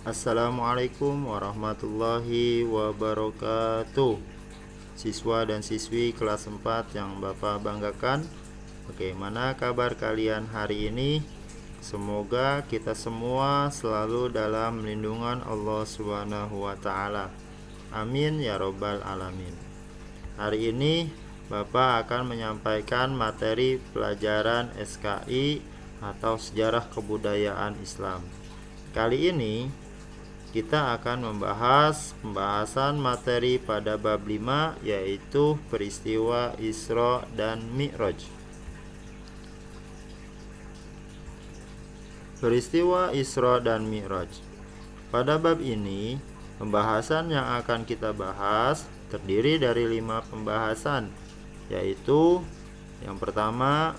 Assalamualaikum warahmatullahi wabarakatuh. Siswa dan siswi kelas 4 yang Bapak banggakan, bagaimana kabar kalian hari ini? Semoga kita semua selalu dalam lindungan Allah Subhanahu wa taala. Amin ya robbal alamin. Hari ini Bapak akan menyampaikan materi pelajaran SKI atau Sejarah Kebudayaan Islam. Kali ini kita akan membahas pembahasan materi pada bab 5, yaitu peristiwa Isra dan Mi'raj. Peristiwa Isra dan Mi'raj. Pada bab ini, pembahasan yang akan kita bahas terdiri dari 5 pembahasan, yaitu yang pertama,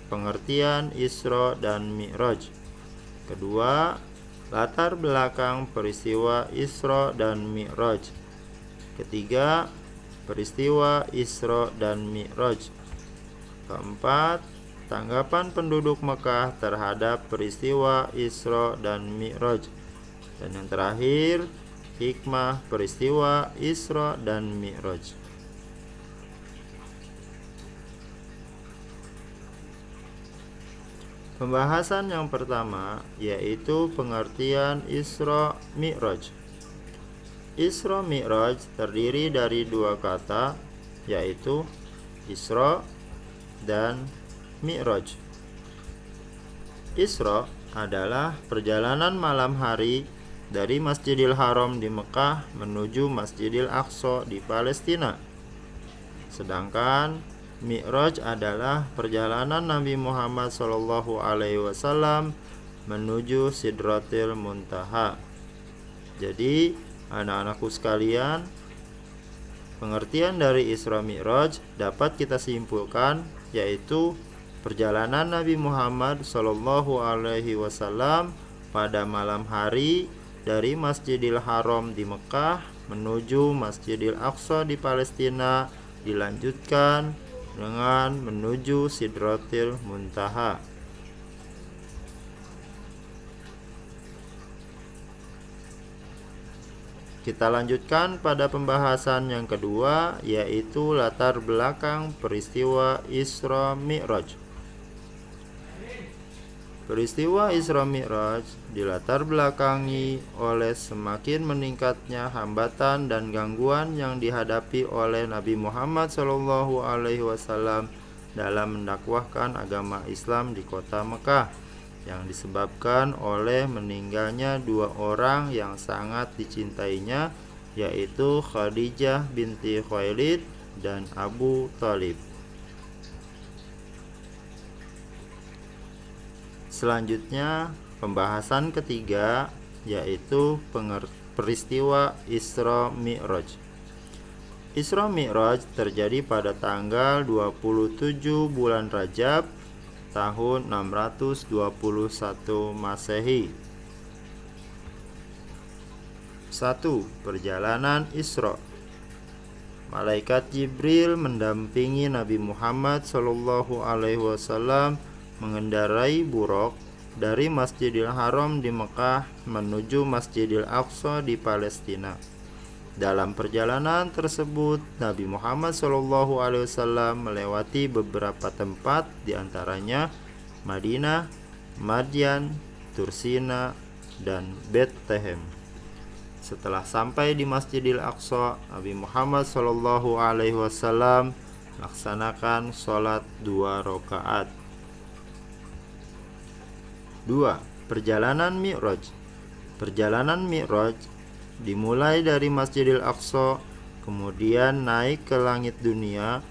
pengertian Isra dan Mi'raj. Kedua, latar belakang peristiwa Isra dan Mi'raj. Ketiga, peristiwa Isra dan Mi'raj. Keempat, tanggapan penduduk Mekah terhadap peristiwa Isra dan Mi'raj. Dan yang terakhir, hikmah peristiwa Isra dan Mi'raj. Pembahasan yang pertama yaitu pengertian Isra Mi'raj. Isra Mi'raj terdiri dari 2 kata, yaitu Isra dan Mi'raj. Isra adalah perjalanan malam hari dari Masjidil Haram di Mekah menuju Masjidil Aqsa di Palestina. Sedangkan Mi'raj adalah perjalanan Nabi Muhammad SAW menuju Sidratil Muntaha. Jadi, anak-anakku sekalian, pengertian dari Isra Mi'raj dapat kita simpulkan yaitu perjalanan Nabi Muhammad SAW pada malam hari dari Masjidil Haram di Mekah menuju Masjidil Aqsa di Palestina, dilanjutkan dengan menuju Sidratil Muntaha. Kita lanjutkan pada pembahasan yang kedua, yaitu latar belakang peristiwa Isra Mi'raj. Peristiwa Isra Mi'raj dilatar belakangi oleh semakin meningkatnya hambatan dan gangguan yang dihadapi oleh Nabi Muhammad SAW dalam mendakwahkan agama Islam di kota Mekah, yang disebabkan oleh meninggalnya 2 orang yang sangat dicintainya, yaitu Khadijah binti Khuwailid dan Abu Thalib. Selanjutnya, pembahasan ketiga yaitu peristiwa Isra Mi'raj. Isra Mi'raj terjadi pada tanggal 27 bulan Rajab tahun 621 Masehi. 1. Perjalanan Isra. Malaikat Jibril mendampingi Nabi Muhammad SAW mengendarai buraq dari Masjidil Haram di Mekah menuju Masjidil Aqsa di Palestina. Dalam perjalanan tersebut, Nabi Muhammad SAW melewati beberapa tempat, diantaranya Madinah, Madyan, Tursina, dan Bethlehem. Setelah sampai di Masjidil Aqsa, Nabi Muhammad SAW melaksanakan sholat 2 rakaat. 2. Perjalanan Mi'raj. Perjalanan Mi'raj dimulai dari Masjidil Aqsa, kemudian naik ke langit dunia.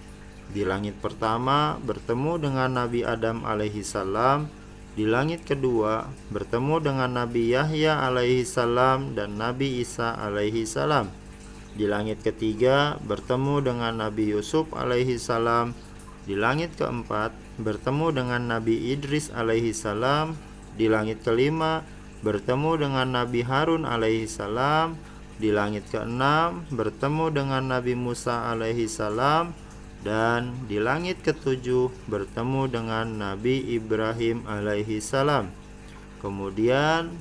Di langit pertama bertemu dengan Nabi Adam alaihi salam, di langit kedua bertemu dengan Nabi Yahya alaihi salam dan Nabi Isa alaihi salam. Di langit ketiga bertemu dengan Nabi Yusuf alaihi salam. Di langit keempat bertemu dengan Nabi Idris alaihi salam. Di langit kelima bertemu dengan Nabi Harun alaihi salam. Di langit keenam bertemu dengan Nabi Musa alaihi salam. Dan di langit ketujuh bertemu dengan Nabi Ibrahim alaihi salam. Kemudian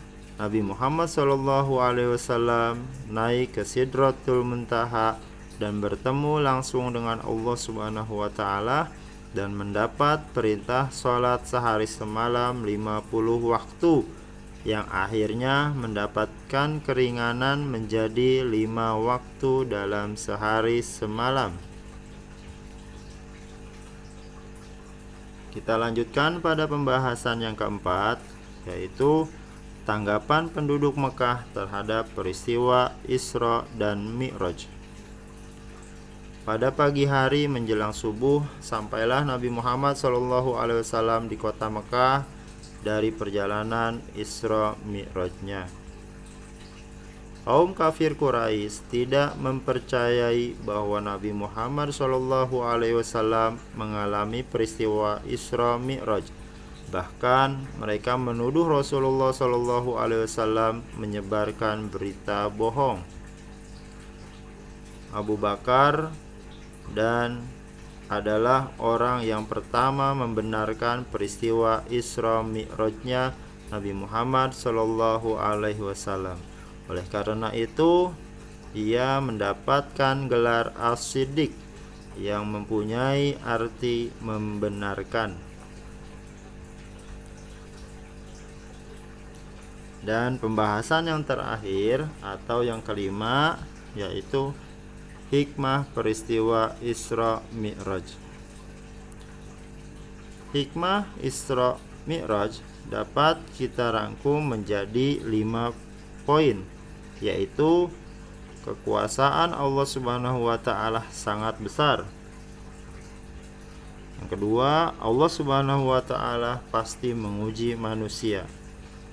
Nabi Muhammad SAW naik ke Sidratul Muntaha dan bertemu langsung dengan Allah Subhanahu wa taala dan mendapat perintah sholat sehari semalam 50 waktu, yang akhirnya mendapatkan keringanan menjadi 5 waktu dalam sehari semalam. Kita lanjutkan pada pembahasan yang keempat, yaitu tanggapan penduduk Mekah terhadap peristiwa Isra dan Mi'raj. Pada pagi hari menjelang subuh, sampailah Nabi Muhammad SAW di kota Mekah dari perjalanan Isra Mi'rajnya. Kaum kafir Quraisy tidak mempercayai bahwa Nabi Muhammad SAW mengalami peristiwa Isra Mi'raj. Bahkan mereka menuduh Rasulullah SAW menyebarkan berita bohong. Abu Bakar dan adalah orang yang pertama membenarkan peristiwa Isra Mi'rajnya Nabi Muhammad SAW. Oleh karena itu, ia mendapatkan gelar As-Siddiq yang mempunyai arti membenarkan. Dan pembahasan yang terakhir atau yang kelima, yaitu hikmah peristiwa Isra Mi'raj. Hikmah Isra Mi'raj dapat kita rangkum menjadi 5 poin, yaitu kekuasaan Allah Subhanahu wa taala sangat besar. Yang kedua, Allah Subhanahu wa taala pasti menguji manusia.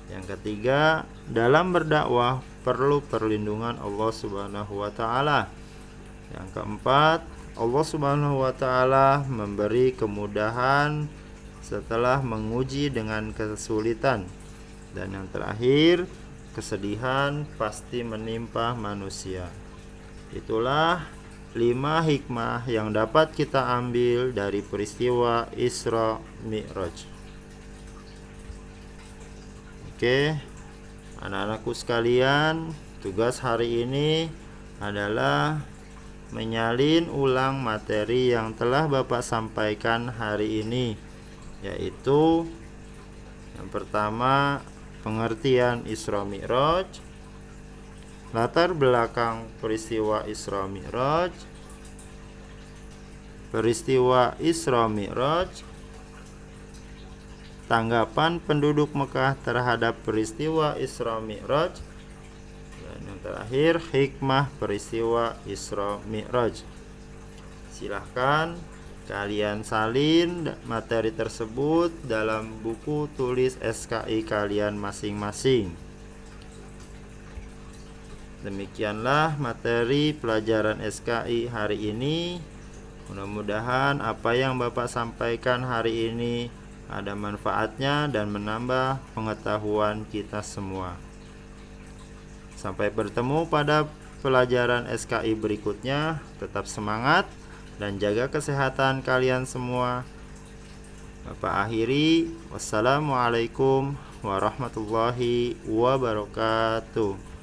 Yang ketiga, dalam berdakwah perlu perlindungan Allah Subhanahu wa taala. Yang keempat, Allah Subhanahu wa taala memberi kemudahan setelah menguji dengan kesulitan. Dan yang terakhir, kesedihan pasti menimpa manusia. Itulah 5 hikmah yang dapat kita ambil dari peristiwa Isra Mi'raj. Oke, anak-anakku sekalian, tugas hari ini adalah menyalin ulang materi yang telah Bapak sampaikan hari ini, yaitu yang pertama, pengertian Isra Mi'raj, latar belakang peristiwa Isra Mi'raj, peristiwa Isra Mi'raj, tanggapan penduduk Mekah terhadap peristiwa Isra Mi'raj, dan yang terakhir, hikmah peristiwa Isra Mi'raj. Silahkan kalian salin materi tersebut dalam buku tulis SKI kalian masing-masing. Demikianlah materi pelajaran SKI hari ini. Mudah-mudahan apa yang Bapak sampaikan hari ini ada manfaatnya dan menambah pengetahuan kita semua. Sampai bertemu pada pelajaran SKI berikutnya. Tetap semangat dan jaga kesehatan kalian semua. Bapak akhiri, wassalamualaikum warahmatullahi wabarakatuh.